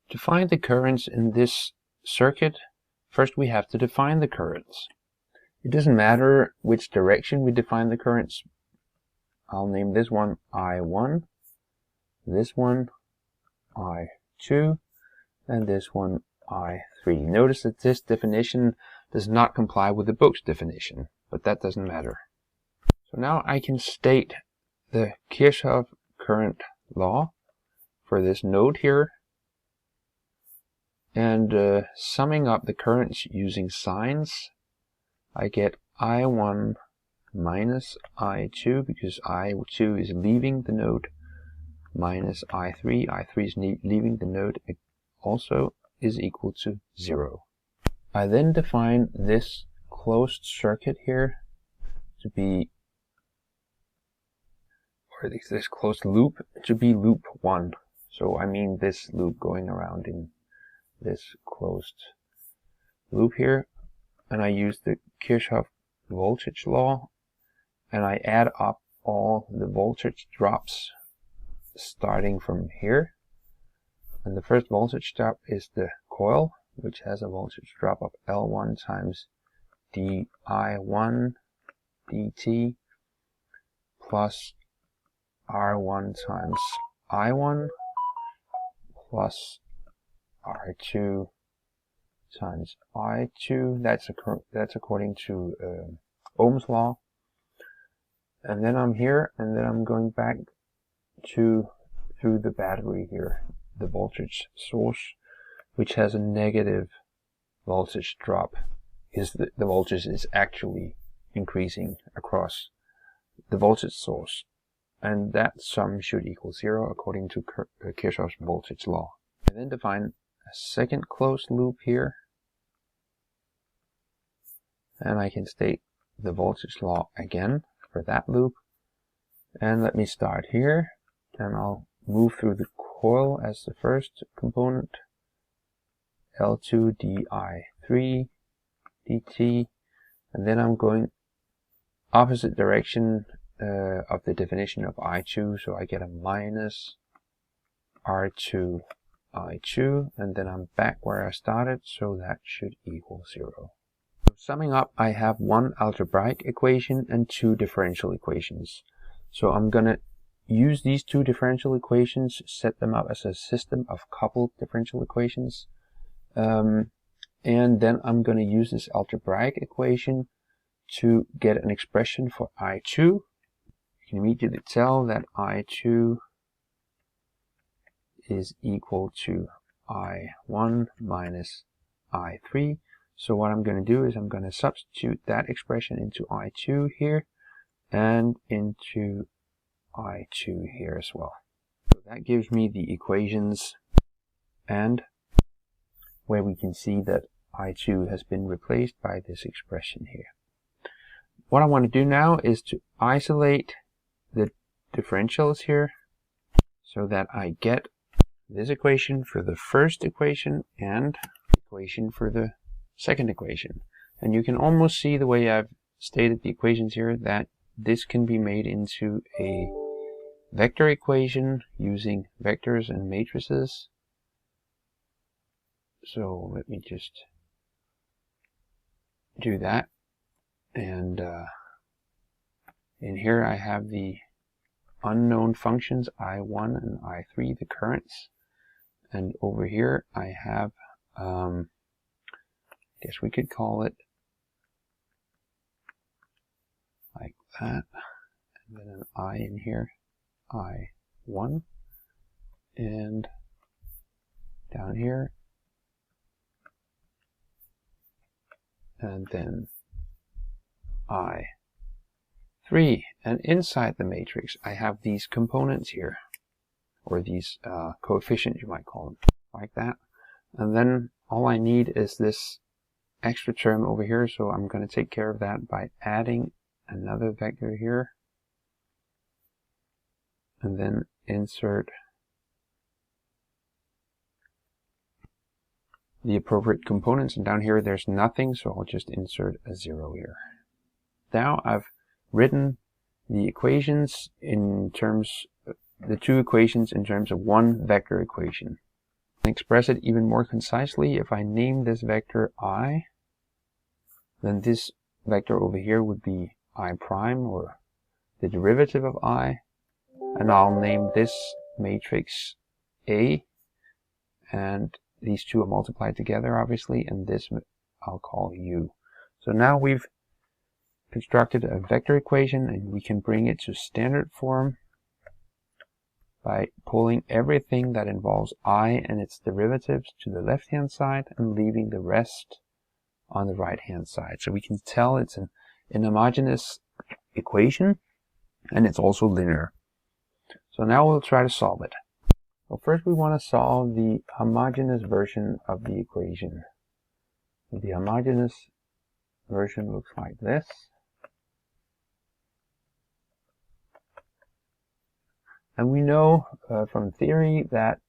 To find the currents in this circuit, first we have to define the currents. It doesn't matter which direction we define the currents. I'll name this one I1, this one I2, and this one I3. Notice that this definition does not comply with the book's definition, but that doesn't matter. So now I can state the Kirchhoff current law for this node here, and summing up the currents using signs, I get I1 minus I2, because I2 is leaving the node, minus I3, I3 is leaving the node also, is equal to 0. I then define this closed circuit here to be, or this closed loop to be loop 1. So I mean this loop going around in this closed loop here, and I use the Kirchhoff Voltage Law, and I add up all the voltage drops starting from here. And the first voltage drop is the coil, which has a voltage drop of L1 times di1 dt plus R1 times I1 plus R2 times I2. That's according to Ohm's law. And then I'm here, and then I'm going back through the battery here, the voltage source, which has a negative voltage drop. The voltage is actually increasing across the voltage source, and that sum should equal 0 according to Kirchhoff's voltage law. I then define a second closed loop here, and I can state the voltage law again for that loop. And let me start here, and I'll move through the coil as the first component, L2 di3 dt, and then I'm going opposite direction of the definition of I2, so I get a minus R2 I2, and then I'm back where I started, so that should equal 0. So summing up, I have one algebraic equation and two differential equations. So I'm going to use these two differential equations, set them up as a system of coupled differential equations, and then I'm going to use this algebraic equation to get an expression for I2. You can immediately tell that I2 is equal to I1 minus I3. So what I'm going to do is I'm going to substitute that expression into I2 here and into I2 here as well. So that gives me the equations, and where we can see that I2 has been replaced by this expression here. What I want to do now is to isolate the differentials here so that I get this equation for the first equation and equation for the second equation. And you can almost see the way I've stated the equations here that this can be made into a vector equation using vectors and matrices. So let me just do that. And in here I have the unknown functions I1 and I3, the currents. And over here I have, I guess we could call it like that. And then an I in here, I1. And down here, and then I3. And inside the matrix I have these components here, or these coefficients you might call them, like that. And then all I need is this extra term over here, so I'm going to take care of that by adding another vector here, and then insert the appropriate components. And down here there's nothing, so I'll just insert a 0 here. Now I've written the equations in terms, the two equations in terms of one vector equation. express it even more concisely. If I name this vector I, then this vector over here would be I prime, or the derivative of I, and I'll name this matrix A, and these two are multiplied together obviously, and this I'll call U. So now we've constructed a vector equation, and we can bring it to standard form by pulling everything that involves I and its derivatives to the left hand side and leaving the rest on the right hand side. So we can tell it's an homogeneous equation, and it's also linear. So now we'll try to solve it. Well, first we want to solve the homogeneous version of the equation. The homogeneous version looks like this. And we know from theory that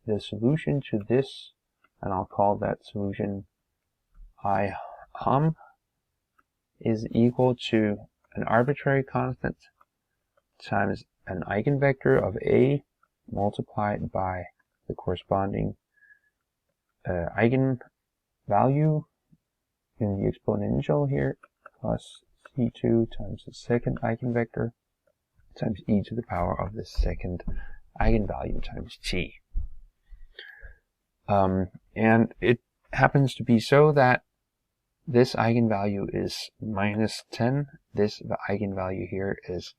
the solution to this, and I'll call that solution I hom, is equal to an arbitrary constant times an eigenvector of A multiplied by the corresponding eigenvalue in the exponential here, plus C2 times the second eigenvector times e to the power of the second eigenvalue times t. And it happens to be so that this eigenvalue is minus 10, this eigenvalue here is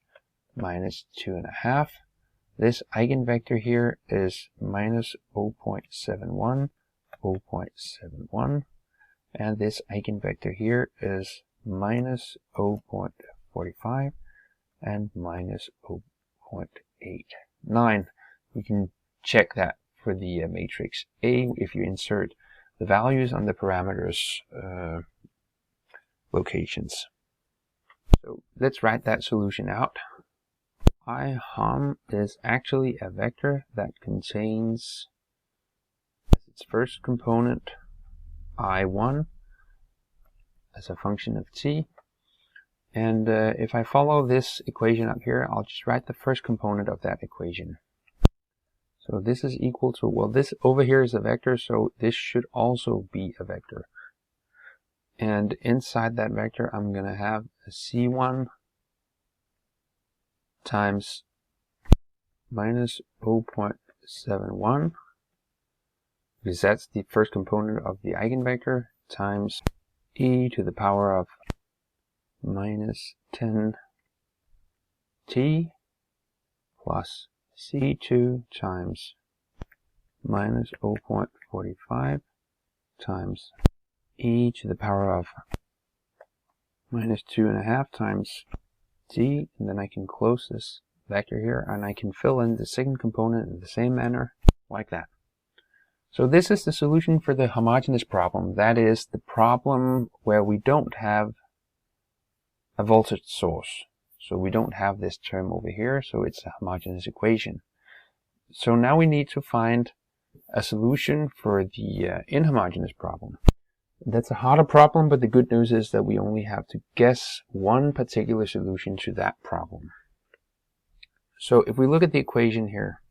minus 2.5, this eigenvector here is minus 0.71, 0.71, and this eigenvector here is minus 0.45, and minus 0.89. We can check that for the matrix A if you insert the values on the parameters locations. So let's write that solution out. I hom is actually a vector that contains as its first component I1 as a function of t. And if I follow this equation up here, I'll just write the first component of that equation. So this is equal to, well, this over here is a vector, so this should also be a vector. And inside that vector, I'm going to have a C1 times minus 0.71, because that's the first component of the eigenvector, times e to the power of minus 10t plus C2 times minus 0.45 times e to the power of minus 2.5 times t, and then I can close this vector here, and I can fill in the second component in the same manner, like that. So this is the solution for the homogeneous problem. That is the problem where we don't have a voltage source. So we don't have this term over here, so it's a homogeneous equation. So now we need to find a solution for the inhomogeneous problem. That's a harder problem, but the good news is that we only have to guess one particular solution to that problem. So if we look at the equation here,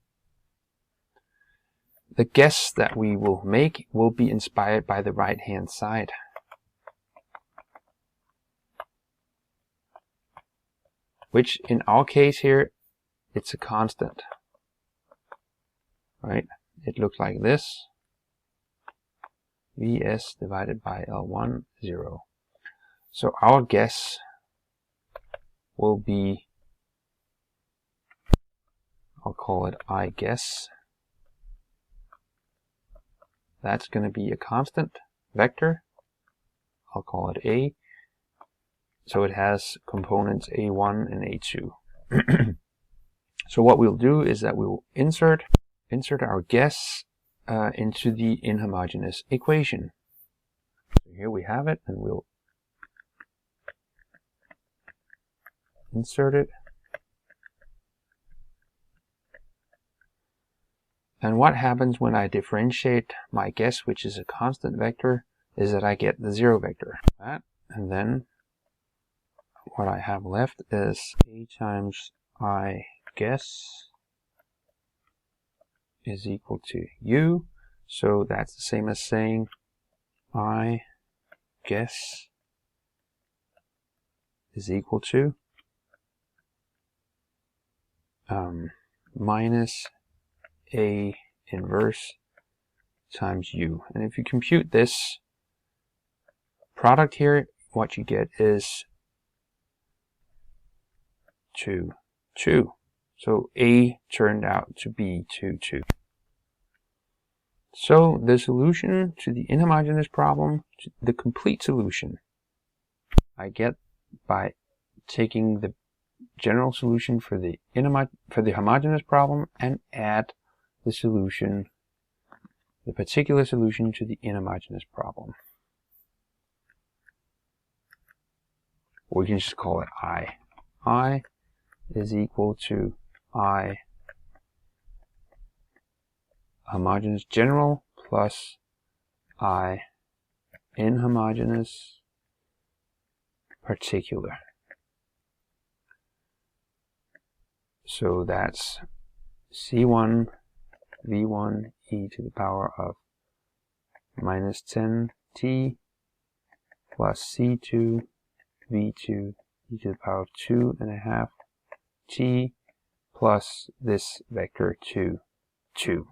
the guess that we will make will be inspired by the right-hand side. Which in our case here, it's a constant, right? It looks like this, Vs divided by L1, 0. So our guess will be, I'll call it I guess. That's going to be a constant vector. I'll call it A. So it has components A1 and A2. So what we'll do is that we'll insert our guess into the inhomogeneous equation. So here we have it, and we'll insert it. And what happens when I differentiate my guess, which is a constant vector, is that I get the 0 vector. And then what I have left is A times I guess is equal to U. So that's the same as saying I guess is equal to minus A inverse times U. And if you compute this product here, what you get is 2, 2. So A turned out to be 2, 2. So the solution to the inhomogeneous problem, the complete solution, I get by taking the general solution for the homogeneous problem and add the solution, the particular solution to the inhomogeneous problem. Or we can just call it I. I is equal to I homogeneous general plus I inhomogeneous particular. So that's C1 V1 e to the power of minus 10t plus C2 V2 e to the power of 2.5t plus this vector 2, 2.